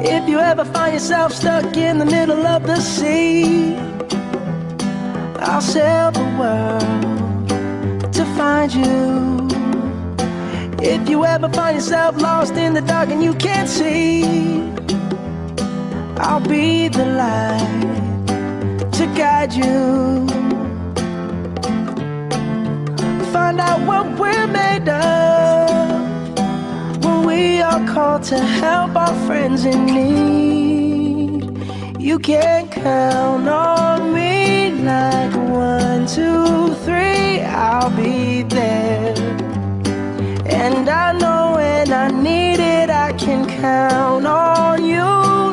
If you ever find yourself stuck in the middle of the sea, I'll sail the world to find you. If you ever find yourself lost in the dark and you can't see, I'll be the light to guide you. Find out what we're made of when we are called to help our friends in need. You can count on me like 1, 2, 3, I'll be there. And I know when I need it, I can count on you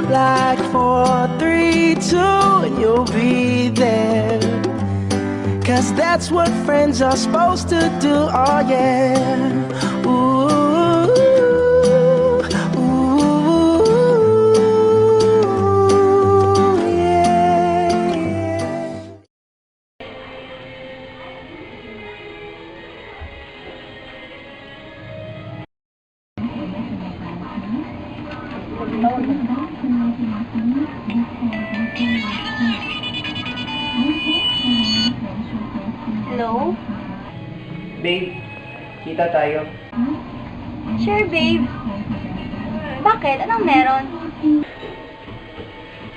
like 4, 3, 2, and you'll be there. 'Cause that's what friends are supposed to do, oh yeah. Ooh, ooh, yeah. Hello? Babe, kita tayo. Sure, babe. Bakit? Anong meron?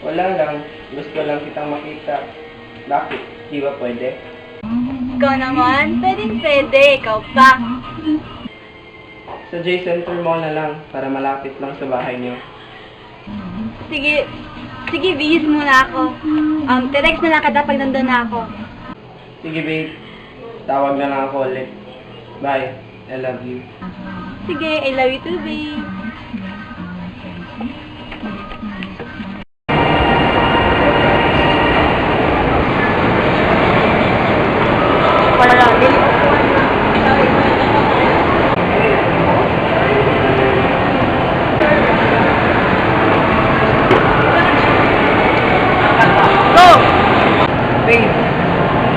Wala lang. Gusto lang kitang makita. Bakit? Di ba pwede? Ikaw naman? Pwede. Ikaw pa. Sa J-Center Mall na lang para malapit lang sa bahay niyo. Sige, bihis muna ako. Text na lang kita pag nandun na ako. Sige babe, tawag na lang ako ulit. Bye. I love you. Sige, I love you too, babe. Wala, babe. Babe,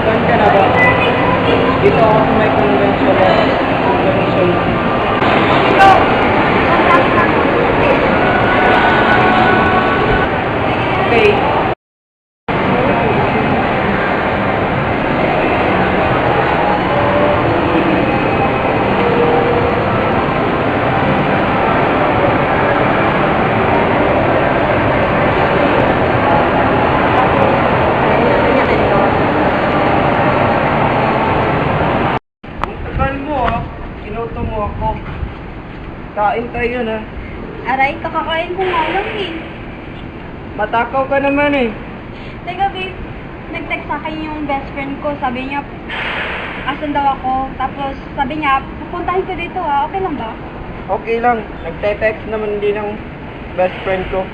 saan ka na ba? Dito ako sa may convention. Okay. Inuto mo ako. Kain tayo na. Aray, kakakain ko nga lang eh. Matakaw ka naman eh. Teka, babe. Nag-text sa akin yung best friend ko. Sabi niya, asan daw ako. Tapos, sabi niya, pupuntahin ko dito ha. Okay lang ba? Okay lang. Nagte-text naman din ng best friend ko.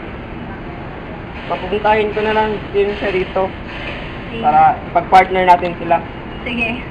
Papuntahin ko na lang din siya dito. Sige. Para pag-partner natin sila. Sige.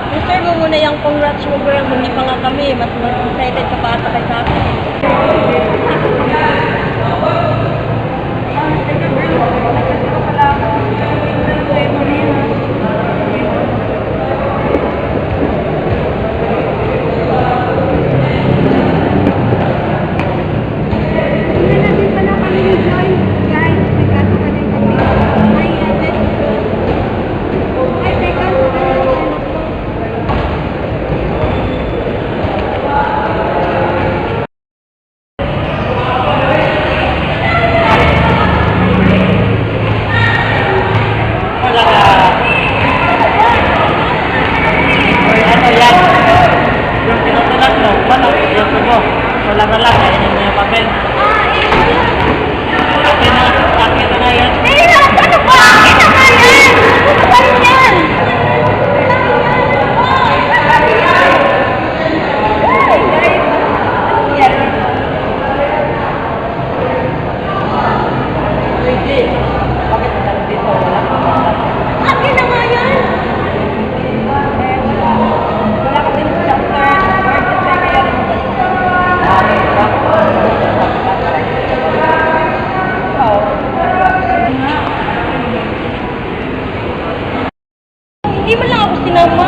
Reserve mo muna yung congrats mo, girl. Hindi pa nga kami. Mas excited ka pa ata kay sa akin. Ano yan? Yung sinusulat mo, paano? Yung mo. Wala na lang, kainin mo yung papel. Akin na yan. Ano ba? Akin na nga yan! Ano ba yan? Luigi, bakit ka dito? Wala ka ba? Akin na nga yan! Wala kasi sa third kasi kaya rin Hindi mo lang ako sinama.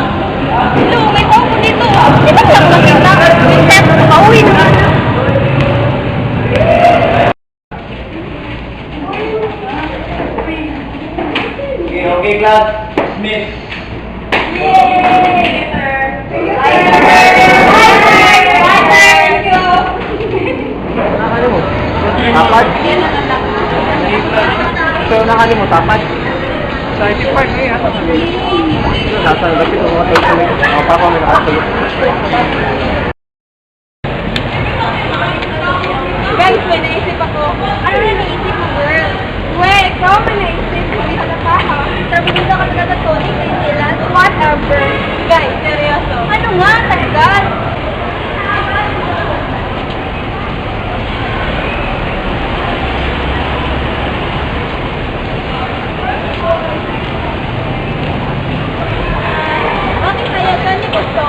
Hello, may tao ko dito. Di ba lang makita? Yung test ko, pauwi na nga na. Okay, okay, class. Dismiss. Tapad? So, nakali mo, tapad? Sa IT part, eh, ano? Nasa lapit mo, mga tuloy. Mga papa, may nakatuloy. Guys, may naisip ako. Ano na naisip mo, girl? Well, ikaw may naisip ko dito na pa, ha? Sabi dito ka talaga, Tony, kay nila. Whatever. Guys, seryoso. Ano nga, tagal? Bakit kaya ka ni gusto?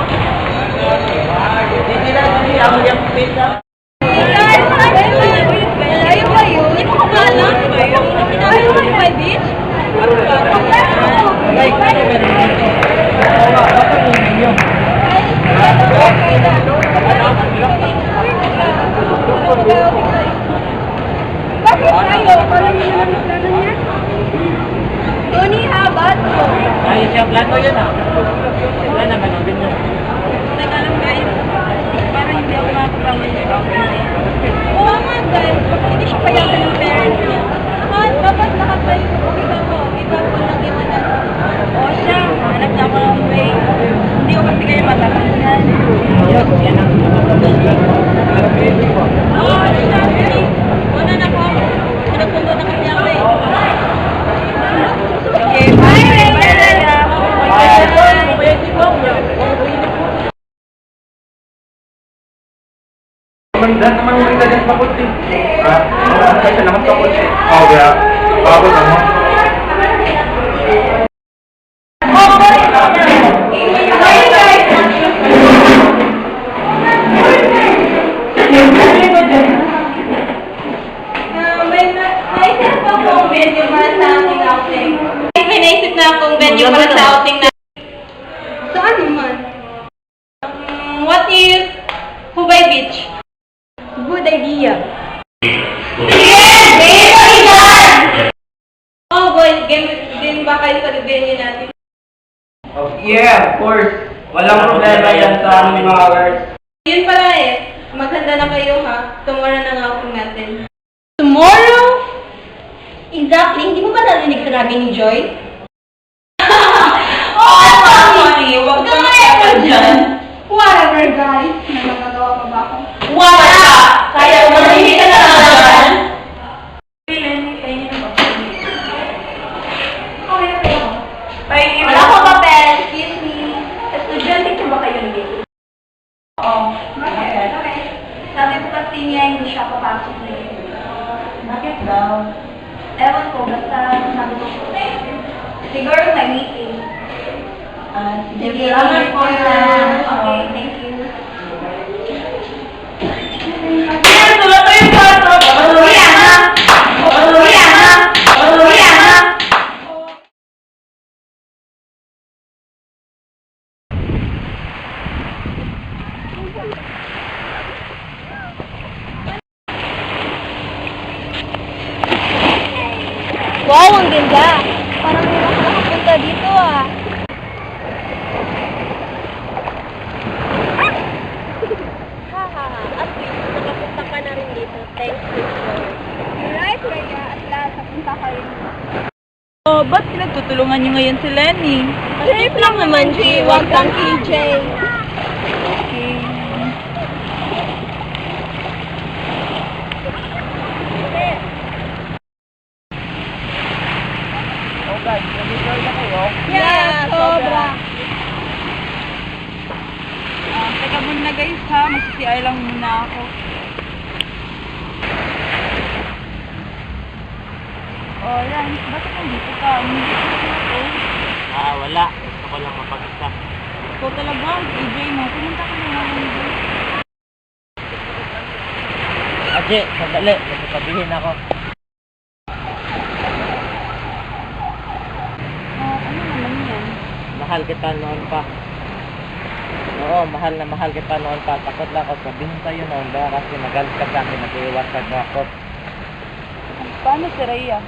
Hindi na kasi ako yung pizza. Malayo ba yun? Hindi mo ko alam. Malayo ba yun, my bitch? Like, meron dito. Oo nga, bakit yung menu? Bakit tayo? Parang yun ang plano niya. Tony, habat mo. Ayos yung plano yun, ah. Wala naman ang binyo. Teka lang, guys. Parang hindi ako makakasama niya. Oo nga, guys. Hindi siya payagan ng parents niya. Dapat lahat tayo. Ikaw mo. Ikaw mo lang yung anak. O siya, hanap na ako ng way. Hindi ko kasi kayo matatagal. Yes, yan ang Oo, siya. Una na po. Nagpundo na kasi ako eh. Okay, bye, Leia. Lahat naman mo rin dyan sa kutsi. Ha? Kasi naman sa kutsi. Oo, kaya. Bago naman. Naisip ko kung venue para sa ating outing. May naisip na akong venue para sa outing na. Saan naman? What if Hubay Beach? Good idea. Oh boy, game din ba kayo sa venue natin? Oh, yeah, of course. Walang problema yan sa aming mga girls. Yun pala eh. Maghanda na kayo ha. Tomorrow na nga outing natin. Tomorrow? Exactly. Hindi mo ba narinig sinabi ni Joy? Sorry. Huwag ka nga dyan. Whatever, guys. May magagawa pa ba ako? Wala! Kaya manahimik ka na lang dyan. Wala ko papel. Excuse me. Estudyante ko ba kayo dito? Oo. Okay. Sabi ko kasi niya hindi siya papasok na yun. Bakit daw? Ewan ko, basta sabi ko. Siguro may meeting. Sige, salamat po na. Okay, thank you. Tulad tayo sa ato. Rihanna! Rihanna! Rihanna! Wow, ang ganda! Parang may nakakapunta dito ah. Hahaha, at least nakapunta ka na rin dito. Thanks to Lord. Right, Rhea. At last, napunta ka rin. Oh, ba't pinagtutulungan niyo ngayon si Lenny? Safe lang naman, G. Huwag kang KJ. Okay. Oh guys, nag-enjoy na kayo. Yeah, sobra. Teka muna guys ha, mag-CI lang muna ako. Oh, Lance, bakit nandito ka? Hindi ko ako. Wala. Gusto ko lang mapag-isa. Ikaw talaga, AJ mo. Pumunta ka na nga dito. Aje, sandali. Nagsasabihin ako. Ano naman yan? Mahal kita noon pa. Oo, mahal na mahal kita noon pa. Takot lang ako sabihin sa'yo noon ba kasi magalit ka sa akin, nag-iwasan mo ako. Paano si Rhea?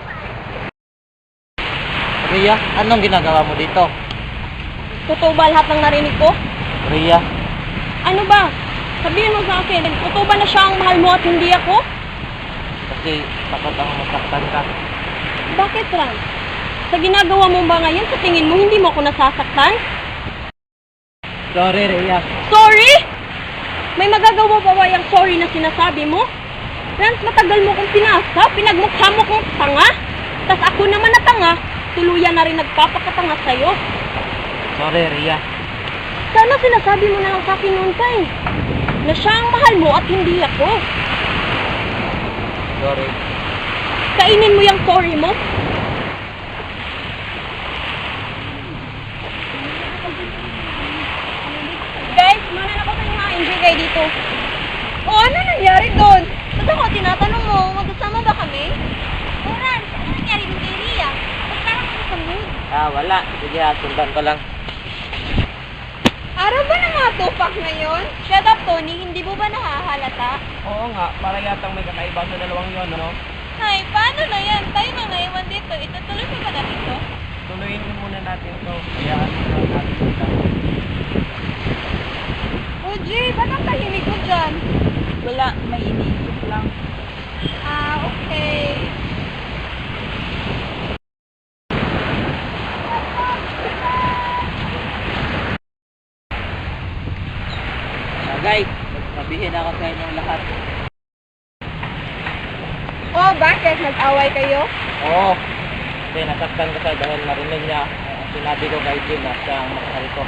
Ria, anong ginagawa mo dito? Totoo ba lahat ng narinig ko? Ria, Ano ba? Sabihin mo sa akin, totoo ba na siya ang mahal mo at hindi ako? kasi takot ako masaktan ka. Bakit, Ran? Sa ginagawa mo ba ngayon, sa tingin mo, hindi mo ako nasasaktan? Sorry, Ria. Sorry? May magagawa ba ba yung sorry na sinasabi mo? Rans, matagal mo kong pinasa, pinagmukha mo kong tanga. Tas ako naman na tanga, tuluyan na rin nagpapakatanga sa'yo. Sorry, Ria. Sana sinasabi mo na lang sa akin noon pa eh, na siya ang mahal mo at hindi ako. Sorry. Kainin mo yung sorry mo. Guys, mana na ba kayo ma-enjoy kayo dito? O ano nangyari doon? Ba't ako tinatanong mo, magkasama ba kami? Oran, ano nangyari doon kay Ria? Ba't parang ano sa mood? Wala. Sige, sundan ko lang. Araw ba ng mga tupak ngayon? Shut up, Tony. Hindi mo ba nahahalata? Oo nga, para yatang may kakaiba sa dalawang yon, ano? Ay, paano na yan? Tayo na naiwan dito. Itutuloy mo ba natin to? Tuloyin muna natin ito. Kaya ano natin ito. OG, ba't ang tahimik ko dyan? Wala, may iniisip lang. Okay. Guys, sabihin ako sa inyong lahat. Oh, bakit? Nag-away kayo? Oo. Kasi nasaktan ko siya dahil narinig niya. Sinabi ko kay Jim na siya ang mahal ko.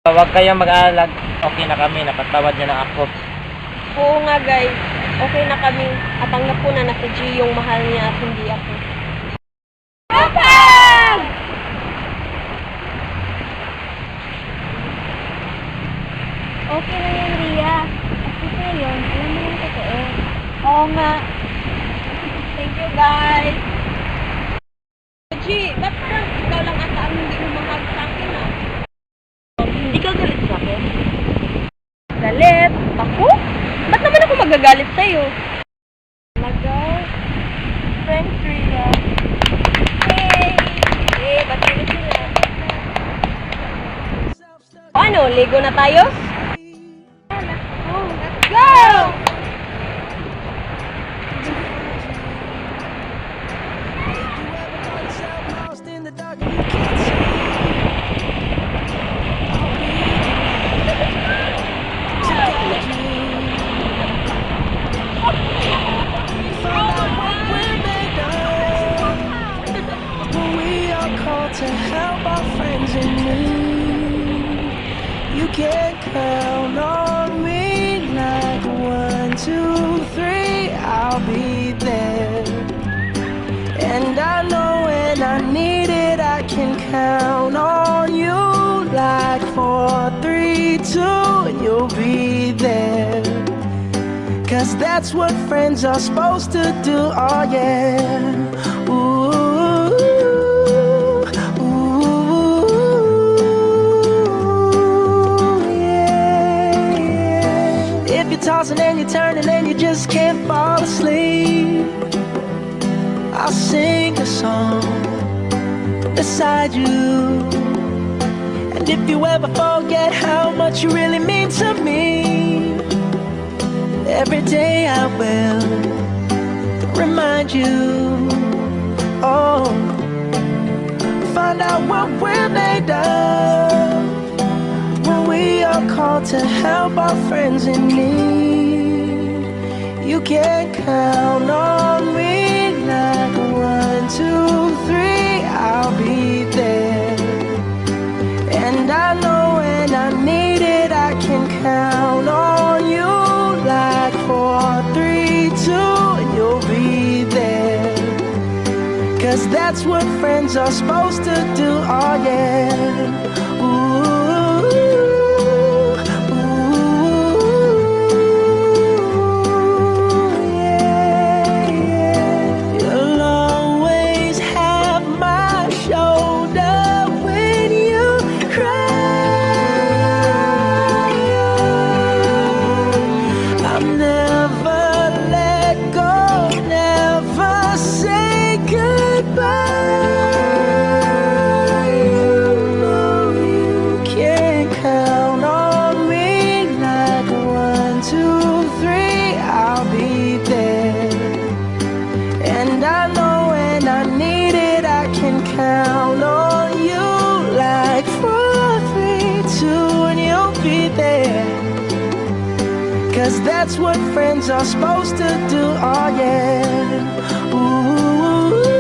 Huwag kayong mag-aalag. Okay na kami. Napatawad niya na ako. Oo nga, guys. Okay na kami. At tanggap ko na si G yung mahal niya at hindi ako. Kapag! Okay na yan, Ria. At least ngayon, alam mo yung totoo. Oo nga. Thank you, guys. G, ba't parang ikaw lang ata ang hindi mo mahal sa akin, ah? Hindi ka galit sa akin? Galit? Ako? Ba't naman ako magagalit sa'yo? Magaw? Thanks, Rhea. Hey! Hey, ba't galit sila? Ano, Lego na tayo? Let's go! Lost in the dark and you can't see. Find out what we're made of when we are called to help our friends in need. You can count on me like 1, 2, 3. I'll be there. And I know when I need it, I can count on you. Like 4, 3, 2, and you'll be there. 'Cause that's what friends are supposed to do, oh yeah. Ooh, ooh, yeah, yeah. If you're tossing and you're turning and you just can't fall asleep, I'll sing a song beside you. And if you ever forget how much you really mean to me, every day I will remind you. Oh, find out what we're made of when we are called to help our friends in need. You can count on me like 1, 2, 3, I'll be there. And I know when I need it, I can count on you. Like 4, 3, 2, and you'll be there. 'Cause that's what friends are supposed to do, oh yeah. Ooh, ooh, yeah, yeah. You'll always have my shoulder when you cry. I'll never let go, never say goodbye. You know you can count on me like 1, 2, 3, I'll be there. And I know when I need it, I can count on you like 4, 3, 2, and you'll be there. 'Cause that's what friends are supposed to do, oh yeah. Ooh,